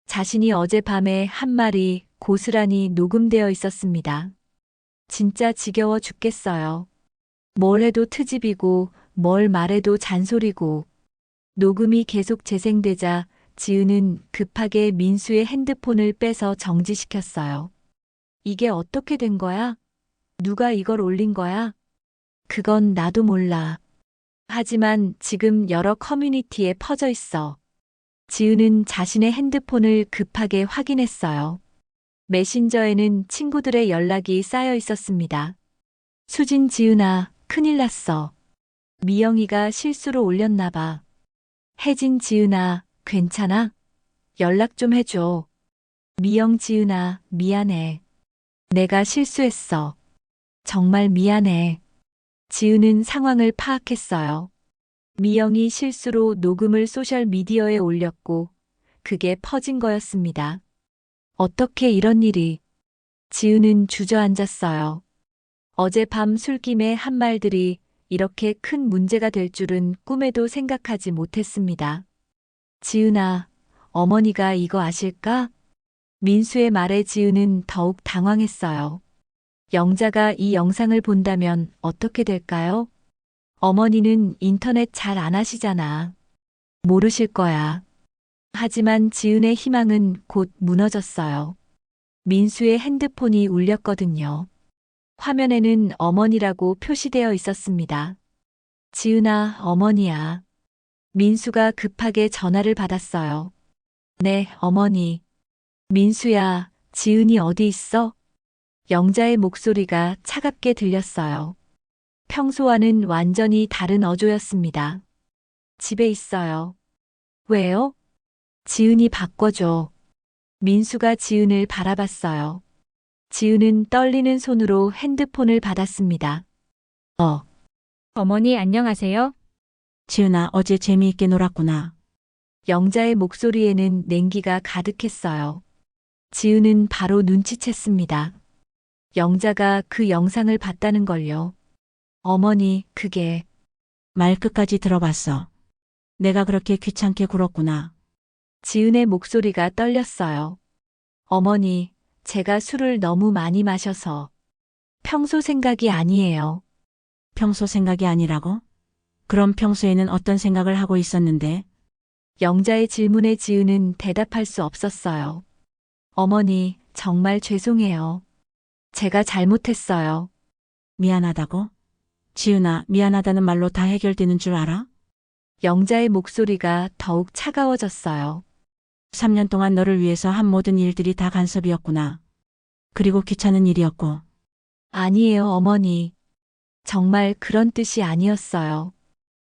자신이 어젯밤에 한 말이 고스란히 녹음되어 있었습니다. 진짜 지겨워 죽겠어요. 뭘 해도 트집이고 뭘 말해도 잔소리고. 녹음이 계속 재생되자 지은은 급하게 민수의 핸드폰을 빼서 정지시켰어요. 이게 어떻게 된 거야? 누가 이걸 올린 거야? 그건 나도 몰라. 하지만 지금 여러 커뮤니티에 퍼져 있어. 지은은 자신의 핸드폰을 급하게 확인했어요. 메신저에는 친구들의 연락이 쌓여 있었습니다. 수진, 지은아, 큰일 났어. 미영이가 실수로 올렸나 봐. 혜진, 지은아, 괜찮아? 연락 좀 해줘. 미영, 지은아, 미안해. 내가 실수했어. 정말 미안해. 지은은 상황을 파악했어요. 미영이 실수로 녹음을 소셜미디어에 올렸고 그게 퍼진 거였습니다. 어떻게 이런 일이? 지은은 주저앉았어요. 어젯밤 술김에 한 말들이 이렇게 큰 문제가 될 줄은 꿈에도 생각하지 못했습니다. 지은아, 어머니가 이거 아실까? 민수의 말에 지은은 더욱 당황했어요. 영자가 이 영상을 본다면 어떻게 될까요? 어머니는 인터넷 잘 안 하시잖아. 모르실 거야. 하지만 지은의 희망은 곧 무너졌어요. 민수의 핸드폰이 울렸거든요. 화면에는 어머니라고 표시되어 있었습니다. 지은아, 어머니야. 민수가 급하게 전화를 받았어요. 네, 어머니. 민수야, 지은이 어디 있어? 영자의 목소리가 차갑게 들렸어요. 평소와는 완전히 다른 어조였습니다. 집에 있어요. 왜요? 지은이 바꿔줘. 민수가 지은을 바라봤어요. 지은은 떨리는 손으로 핸드폰을 받았습니다. 어머니 안녕하세요? 지은아, 어제 재미있게 놀았구나. 영자의 목소리에는 냉기가 가득했어요. 지은은 바로 눈치챘습니다. 영자가 그 영상을 봤다는 걸요. 어머니, 그게 말 끝까지 들어봤어. 내가 그렇게 귀찮게 굴었구나. 지은의 목소리가 떨렸어요. 어머니, 제가 술을 너무 많이 마셔서 평소 생각이 아니에요. 평소 생각이 아니라고? 그럼 평소에는 어떤 생각을 하고 있었는데? 영자의 질문에 지은은 대답할 수 없었어요. 어머니, 정말 죄송해요. 제가 잘못했어요. 미안하다고? 지은아, 미안하다는 말로 다 해결되는 줄 알아? 영자의 목소리가 더욱 차가워졌어요. 3년 동안 너를 위해서 한 모든 일들이 다 간섭이었구나. 그리고 귀찮은 일이었고. 아니에요, 어머니. 정말 그런 뜻이 아니었어요.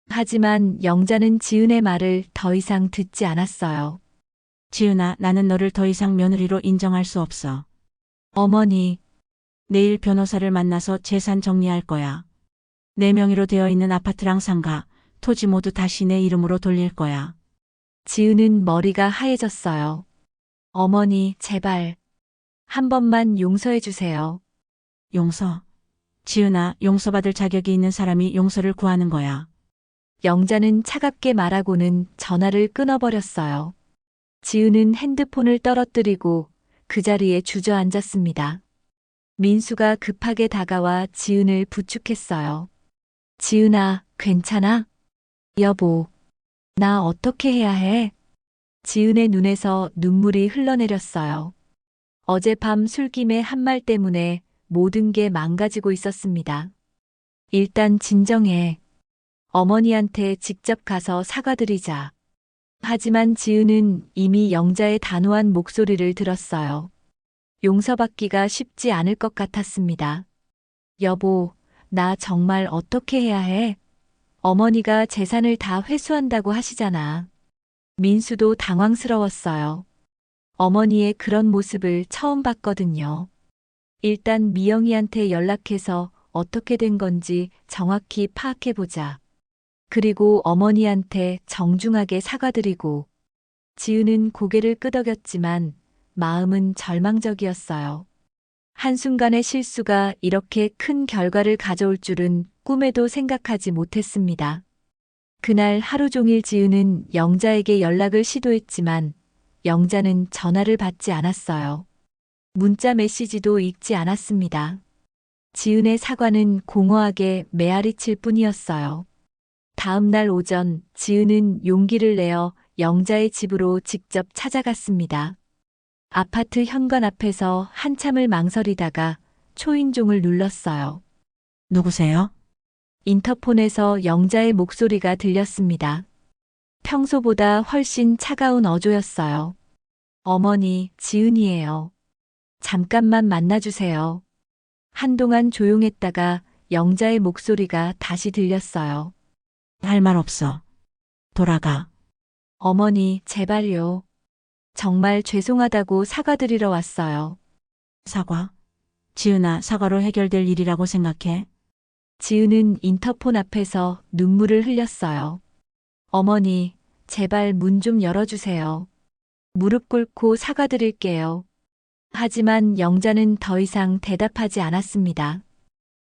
하지만 영자는 지은의 말을 더 이상 듣지 않았어요. 지은아, 나는 너를 더 이상 며느리로 인정할 수 없어. 어머니, 내일 변호사를 만나서 재산 정리할 거야. 내 명의로 되어 있는 아파트랑 상가, 토지 모두 다시 내 이름으로 돌릴 거야. 지은은 머리가 하얘졌어요. 어머니, 제발. 한 번만 용서해 주세요. 용서. 지은아, 용서받을 자격이 있는 사람이 용서를 구하는 거야. 영자는 차갑게 말하고는 전화를 끊어버렸어요. 지은은 핸드폰을 떨어뜨리고 그 자리에 주저앉았습니다. 민수가 급하게 다가와 지은을 부축했어요. 지은아, 괜찮아? 여보, 나 어떻게 해야 해? 지은의 눈에서 눈물이 흘러내렸어요. 어젯밤 술김의 한 말 때문에 모든 게 망가지고 있었습니다. 일단 진정해. 어머니한테 직접 가서 사과드리자. 하지만 지은은 이미 영자의 단호한 목소리를 들었어요. 용서받기가 쉽지 않을 것 같았습니다. 여보, 나 정말 어떻게 해야 해? 어머니가 재산을 다 회수한다고 하시잖아. 민수도 당황스러웠어요. 어머니의 그런 모습을 처음 봤거든요. 일단 미영이한테 연락해서 어떻게 된 건지 정확히 파악해보자. 그리고 어머니한테 정중하게 사과드리고. 지은은 고개를 끄덕였지만 마음은 절망적이었어요. 한순간의 실수가 이렇게 큰 결과를 가져올 줄은 꿈에도 생각하지 못했습니다. 그날 하루 종일 지은은 영자에게 연락을 시도했지만 영자는 전화를 받지 않았어요. 문자 메시지도 읽지 않았습니다. 지은의 사과는 공허하게 메아리칠 뿐이었어요. 다음 날 오전 지은은 용기를 내어 영자의 집으로 직접 찾아갔습니다. 아파트 현관 앞에서 한참을 망설이다가 초인종을 눌렀어요. 누구세요? 인터폰에서 영자의 목소리가 들렸습니다. 평소보다 훨씬 차가운 어조였어요. 어머니, 지은이에요. 잠깐만 만나주세요. 한동안 조용했다가 영자의 목소리가 다시 들렸어요. 할 말 없어. 돌아가. 어머니, 제발요. 정말 죄송하다고 사과드리러 왔어요. 사과? 지은아, 사과로 해결될 일이라고 생각해? 지은은 인터폰 앞에서 눈물을 흘렸어요. 어머니, 제발 문 좀 열어주세요. 무릎 꿇고 사과드릴게요. 하지만 영자는 더 이상 대답하지 않았습니다.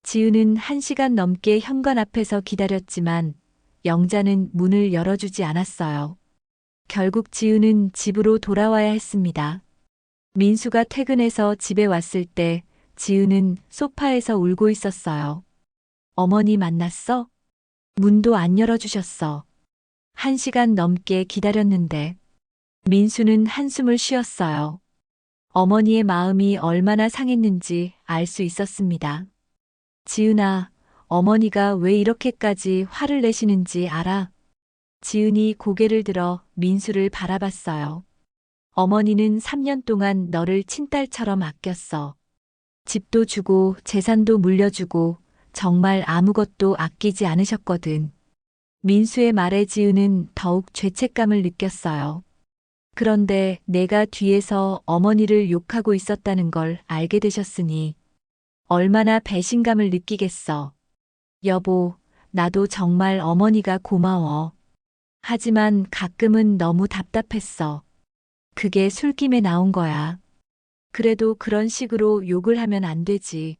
지은은 1시간 넘게 현관 앞에서 기다렸지만 영자는 문을 열어주지 않았어요. 결국 지은은 집으로 돌아와야 했습니다. 민수가 퇴근해서 집에 왔을 때 지은은 소파에서 울고 있었어요. 어머니 만났어? 문도 안 열어주셨어. 1시간 넘게 기다렸는데. 민수는 한숨을 쉬었어요. 어머니의 마음이 얼마나 상했는지 알 수 있었습니다. 지은아, 어머니가 왜 이렇게까지 화를 내시는지 알아? 지은이 고개를 들어 민수를 바라봤어요. 어머니는 3년 동안 너를 친딸처럼 아꼈어. 집도 주고 재산도 물려주고 정말 아무것도 아끼지 않으셨거든. 민수의 말에 지은은 더욱 죄책감을 느꼈어요. 그런데 내가 뒤에서 어머니를 욕하고 있었다는 걸 알게 되셨으니 얼마나 배신감을 느끼겠어. 여보, 나도 정말 어머니가 고마워. 하지만 가끔은 너무 답답했어. 그게 술김에 나온 거야. 그래도 그런 식으로 욕을 하면 안 되지.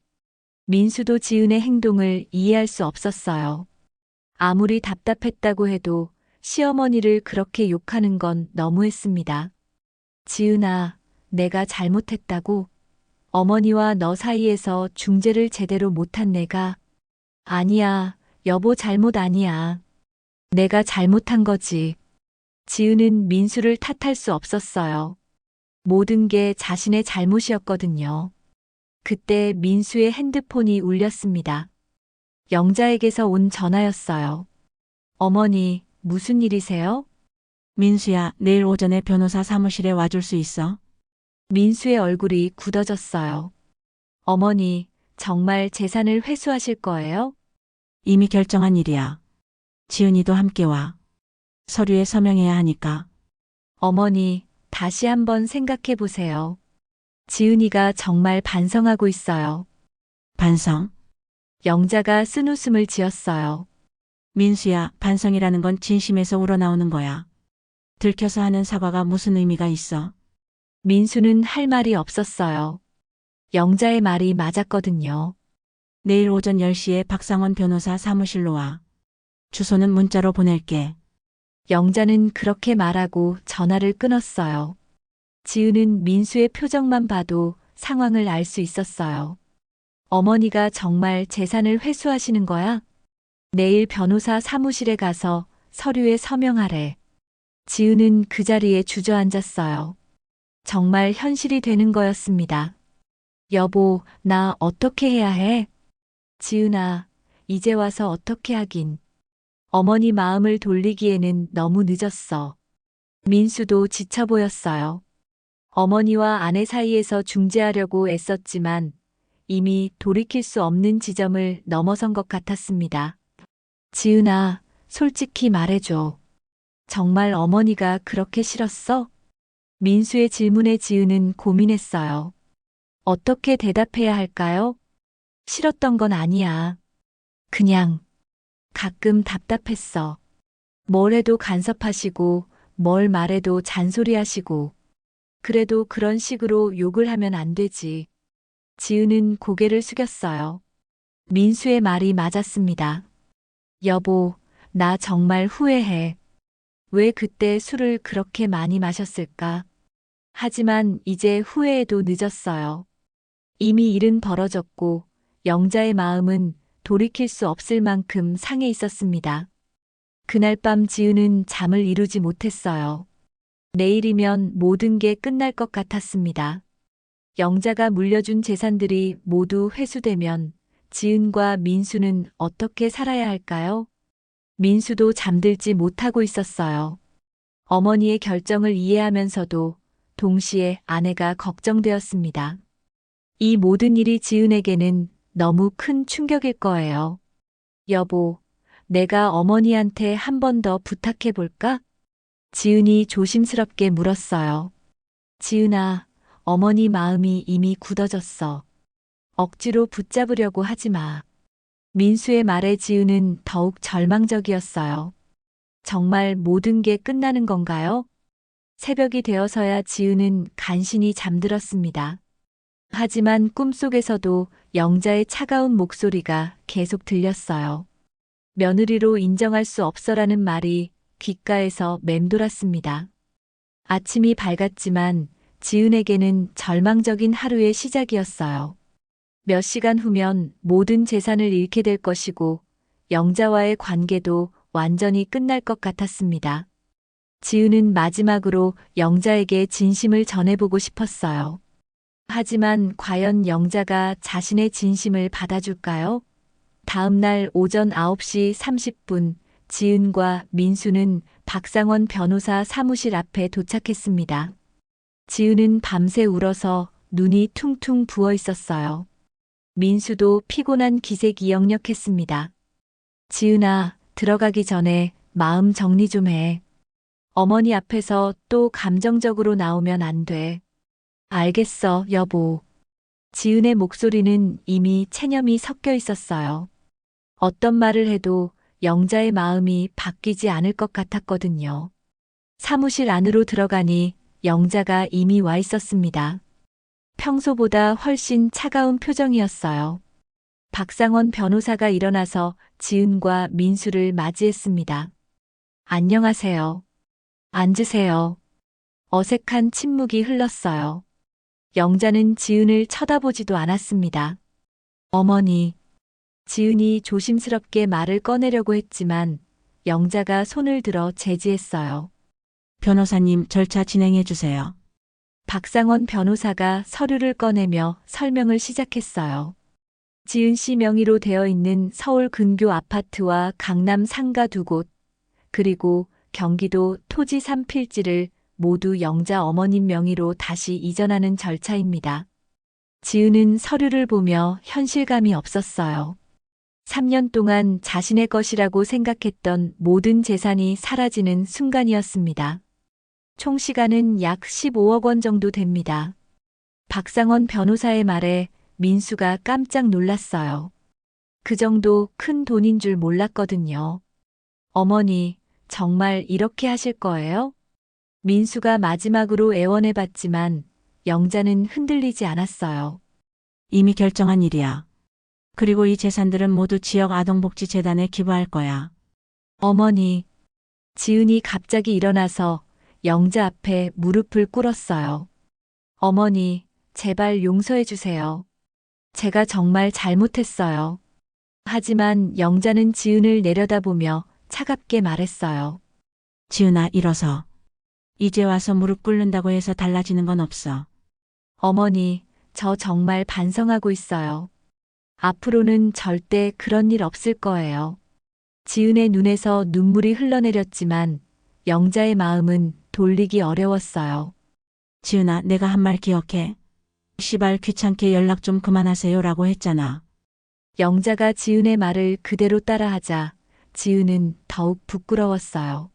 민수도 지은의 행동을 이해할 수 없었어요. 아무리 답답했다고 해도 시어머니를 그렇게 욕하는 건 너무했습니다. 지은아, 내가 잘못했다고? 어머니와 너 사이에서 중재를 제대로 못한 내가? 아니야, 여보 잘못 아니야. 내가 잘못한 거지. 지은은 민수를 탓할 수 없었어요. 모든 게 자신의 잘못이었거든요. 그때 민수의 핸드폰이 울렸습니다. 영자에게서 온 전화였어요. 어머니, 무슨 일이세요? 민수야, 내일 오전에 변호사 사무실에 와줄 수 있어? 민수의 얼굴이 굳어졌어요. 어머니, 정말 재산을 회수하실 거예요? 이미 결정한 일이야. 지은이도 함께 와. 서류에 서명해야 하니까. 어머니, 다시 한번 생각해 보세요. 지은이가 정말 반성하고 있어요. 반성? 영자가 쓴웃음을 지었어요. 민수야, 반성이라는 건 진심에서 우러나오는 거야. 들켜서 하는 사과가 무슨 의미가 있어? 민수는 할 말이 없었어요. 영자의 말이 맞았거든요. 내일 오전 10시에 박상원 변호사 사무실로 와. 주소는 문자로 보낼게. 영자는 그렇게 말하고 전화를 끊었어요. 지은은 민수의 표정만 봐도 상황을 알 수 있었어요. 어머니가 정말 재산을 회수하시는 거야? 내일 변호사 사무실에 가서 서류에 서명하래. 지은은 그 자리에 주저앉았어요. 정말 현실이 되는 거였습니다. 여보, 나 어떻게 해야 해? 지은아, 이제 와서 어떻게 하긴. 어머니 마음을 돌리기에는 너무 늦었어. 민수도 지쳐 보였어요. 어머니와 아내 사이에서 중재하려고 애썼지만 이미 돌이킬 수 없는 지점을 넘어선 것 같았습니다. 지은아, 솔직히 말해줘. 정말 어머니가 그렇게 싫었어? 민수의 질문에 지은은 고민했어요. 어떻게 대답해야 할까요? 싫었던 건 아니야. 그냥 가끔 답답했어. 뭘 해도 간섭하시고 뭘 말해도 잔소리하시고 그래도 그런 식으로 욕을 하면 안 되지. 지은은 고개를 숙였어요. 민수의 말이 맞았습니다. 여보, 나 정말 후회해. 왜 그때 술을 그렇게 많이 마셨을까? 하지만 이제 후회해도 늦었어요. 이미 일은 벌어졌고 영자의 마음은 돌이킬 수 없을 만큼 상해 있었습니다. 그날 밤 지은은 잠을 이루지 못했어요. 내일이면 모든 게 끝날 것 같았습니다. 영자가 물려준 재산들이 모두 회수되면 지은과 민수는 어떻게 살아야 할까요? 민수도 잠들지 못하고 있었어요. 어머니의 결정을 이해하면서도 동시에 아내가 걱정되었습니다. 이 모든 일이 지은에게는 너무 큰 충격일 거예요. 여보, 내가 어머니한테 한 번 더 부탁해 볼까? 지은이 조심스럽게 물었어요. 지은아, 어머니 마음이 이미 굳어졌어. 억지로 붙잡으려고 하지 마. 민수의 말에 지은은 더욱 절망적이었어요. 정말 모든 게 끝나는 건가요? 새벽이 되어서야 지은은 간신히 잠들었습니다. 하지만 꿈속에서도 영자의 차가운 목소리가 계속 들렸어요. 며느리로 인정할 수 없어라는 말이 귓가에서 맴돌았습니다. 아침이 밝았지만 지은에게는 절망적인 하루의 시작이었어요. 몇 시간 후면 모든 재산을 잃게 될 것이고 영자와의 관계도 완전히 끝날 것 같았습니다. 지은은 마지막으로 영자에게 진심을 전해보고 싶었어요. 하지만 과연 영자가 자신의 진심을 받아줄까요? 다음 날 오전 9시 30분, 지은과 민수는 박상원 변호사 사무실 앞에 도착했습니다. 지은은 밤새 울어서 눈이 퉁퉁 부어 있었어요. 민수도 피곤한 기색이 역력했습니다. 지은아, 들어가기 전에 마음 정리 좀 해. 어머니 앞에서 또 감정적으로 나오면 안 돼. 알겠어, 여보. 지은의 목소리는 이미 체념이 섞여 있었어요. 어떤 말을 해도 영자의 마음이 바뀌지 않을 것 같았거든요. 사무실 안으로 들어가니 영자가 이미 와 있었습니다. 평소보다 훨씬 차가운 표정이었어요. 박상원 변호사가 일어나서 지은과 민수를 맞이했습니다. 안녕하세요. 앉으세요. 어색한 침묵이 흘렀어요. 영자는 지은을 쳐다보지도 않았습니다. 어머니. 지은이 조심스럽게 말을 꺼내려고 했지만 영자가 손을 들어 제지했어요. 변호사님 절차 진행해 주세요. 박상원 변호사가 서류를 꺼내며 설명을 시작했어요. 지은 씨 명의로 되어 있는 서울 근교 아파트와 강남 상가 2곳, 그리고 경기도 토지 3필지를 모두 영자 어머님 명의로 다시 이전하는 절차입니다. 지은은 서류를 보며 현실감이 없었어요. 3년 동안 자신의 것이라고 생각했던 모든 재산이 사라지는 순간이었습니다. 총 시간은 약 15억 원 정도 됩니다. 박상원 변호사의 말에 민수가 깜짝 놀랐어요. 그 정도 큰 돈인 줄 몰랐거든요. 어머니, 정말 이렇게 하실 거예요? 민수가 마지막으로 애원해봤지만 영자는 흔들리지 않았어요. 이미 결정한 일이야. 그리고 이 재산들은 모두 지역 아동복지재단에 기부할 거야. 어머니. 지은이 갑자기 일어나서 영자 앞에 무릎을 꿇었어요. 어머니, 제발 용서해 주세요. 제가 정말 잘못했어요. 하지만 영자는 지은을 내려다보며 차갑게 말했어요. 지은아, 일어서. 이제 와서 무릎 꿇는다고 해서 달라지는 건 없어. 어머니, 저 정말 반성하고 있어요. 앞으로는 절대 그런 일 없을 거예요. 지은의 눈에서 눈물이 흘러내렸지만 영자의 마음은 돌리기 어려웠어요. 지은아, 내가 한 말 기억해. 시발 귀찮게 연락 좀 그만하세요라고 했잖아. 영자가 지은의 말을 그대로 따라하자 지은은 더욱 부끄러웠어요.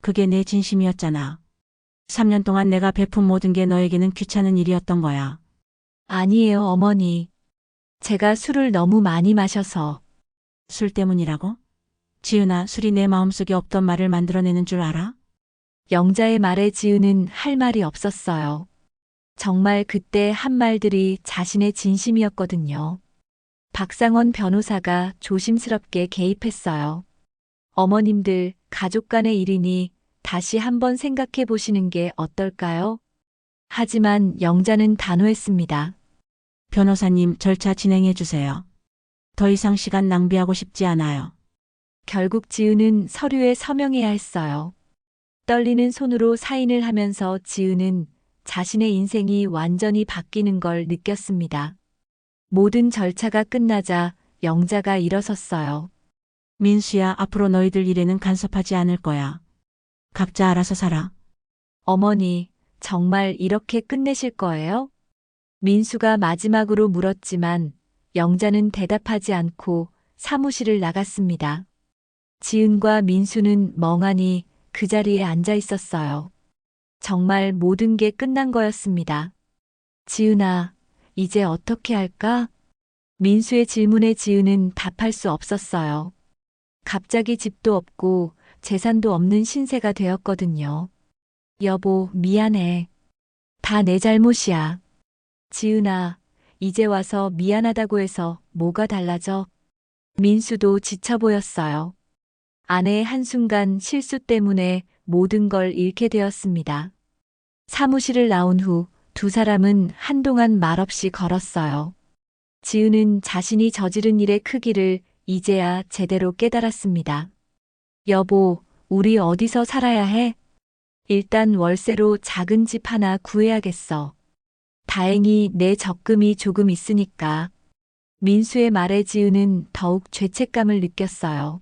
그게 내 진심이었잖아. 3년 동안 내가 베푼 모든 게 너에게는 귀찮은 일이었던 거야. 아니에요, 어머니. 제가 술을 너무 많이 마셔서. 술 때문이라고? 지은아, 술이 내 마음속에 없던 말을 만들어내는 줄 알아? 영자의 말에 지은은 할 말이 없었어요. 정말 그때 한 말들이 자신의 진심이었거든요. 박상원 변호사가 조심스럽게 개입했어요. 어머님들, 가족 간의 일이니 다시 한번 생각해 보시는 게 어떨까요? 하지만 영자는 단호했습니다. 변호사님, 절차 진행해 주세요. 더 이상 시간 낭비하고 싶지 않아요. 결국 지은은 서류에 서명해야 했어요. 떨리는 손으로 사인을 하면서 지은은 자신의 인생이 완전히 바뀌는 걸 느꼈습니다. 모든 절차가 끝나자 영자가 일어섰어요. 민수야, 앞으로 너희들 일에는 간섭하지 않을 거야. 각자 알아서 살아. 어머니, 정말 이렇게 끝내실 거예요? 민수가 마지막으로 물었지만 영자는 대답하지 않고 사무실을 나갔습니다. 지은과 민수는 멍하니 그 자리에 앉아 있었어요. 정말 모든 게 끝난 거였습니다. 지은아, 이제 어떻게 할까? 민수의 질문에 지은은 답할 수 없었어요. 갑자기 집도 없고 재산도 없는 신세가 되었거든요. 여보, 미안해. 다 내 잘못이야. 지은아, 이제 와서 미안하다고 해서 뭐가 달라져? 민수도 지쳐 보였어요. 아내의 한순간 실수 때문에 모든 걸 잃게 되었습니다. 사무실을 나온 후 두 사람은 한동안 말없이 걸었어요. 지은은 자신이 저지른 일의 크기를 이제야 제대로 깨달았습니다. 여보, 우리 어디서 살아야 해? 일단 월세로 작은 집 하나 구해야겠어. 다행히 내 적금이 조금 있으니까. 민수의 말에 지은은 더욱 죄책감을 느꼈어요.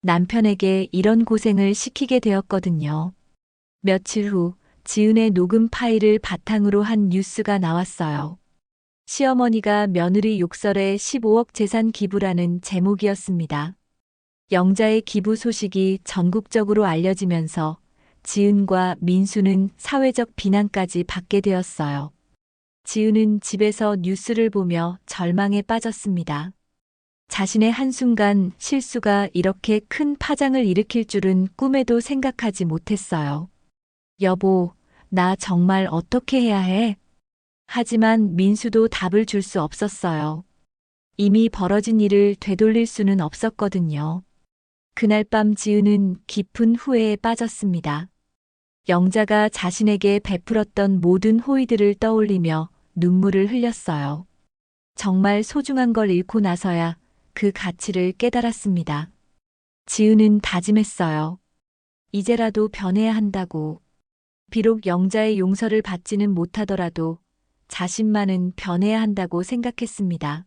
남편에게 이런 고생을 시키게 되었거든요. 며칠 후 지은의 녹음 파일을 바탕으로 한 뉴스가 나왔어요. 시어머니가 며느리 욕설에 15억 재산 기부라는 제목이었습니다. 영자의 기부 소식이 전국적으로 알려지면서 지은과 민수는 사회적 비난까지 받게 되었어요. 지은은 집에서 뉴스를 보며 절망에 빠졌습니다. 자신의 한순간 실수가 이렇게 큰 파장을 일으킬 줄은 꿈에도 생각하지 못했어요. 여보, 나 정말 어떻게 해야 해? 하지만 민수도 답을 줄 수 없었어요. 이미 벌어진 일을 되돌릴 수는 없었거든요. 그날 밤 지은은 깊은 후회에 빠졌습니다. 영자가 자신에게 베풀었던 모든 호의들을 떠올리며 눈물을 흘렸어요. 정말 소중한 걸 잃고 나서야 그 가치를 깨달았습니다. 지은은 다짐했어요. 이제라도 변해야 한다고. 비록 영자의 용서를 받지는 못하더라도 자신만은 변해야 한다고 생각했습니다.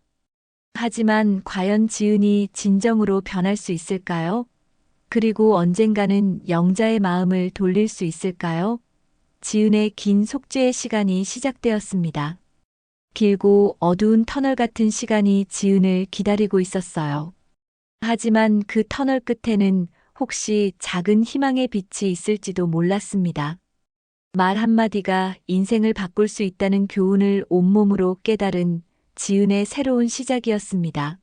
하지만 과연 지은이 진정으로 변할 수 있을까요? 그리고 언젠가는 영자의 마음을 돌릴 수 있을까요? 지은의 긴 속죄의 시간이 시작되었습니다. 길고 어두운 터널 같은 시간이 지은을 기다리고 있었어요. 하지만 그 터널 끝에는 혹시 작은 희망의 빛이 있을지도 몰랐습니다. 말 한마디가 인생을 바꿀 수 있다는 교훈을 온몸으로 깨달은 지은의 새로운 시작이었습니다.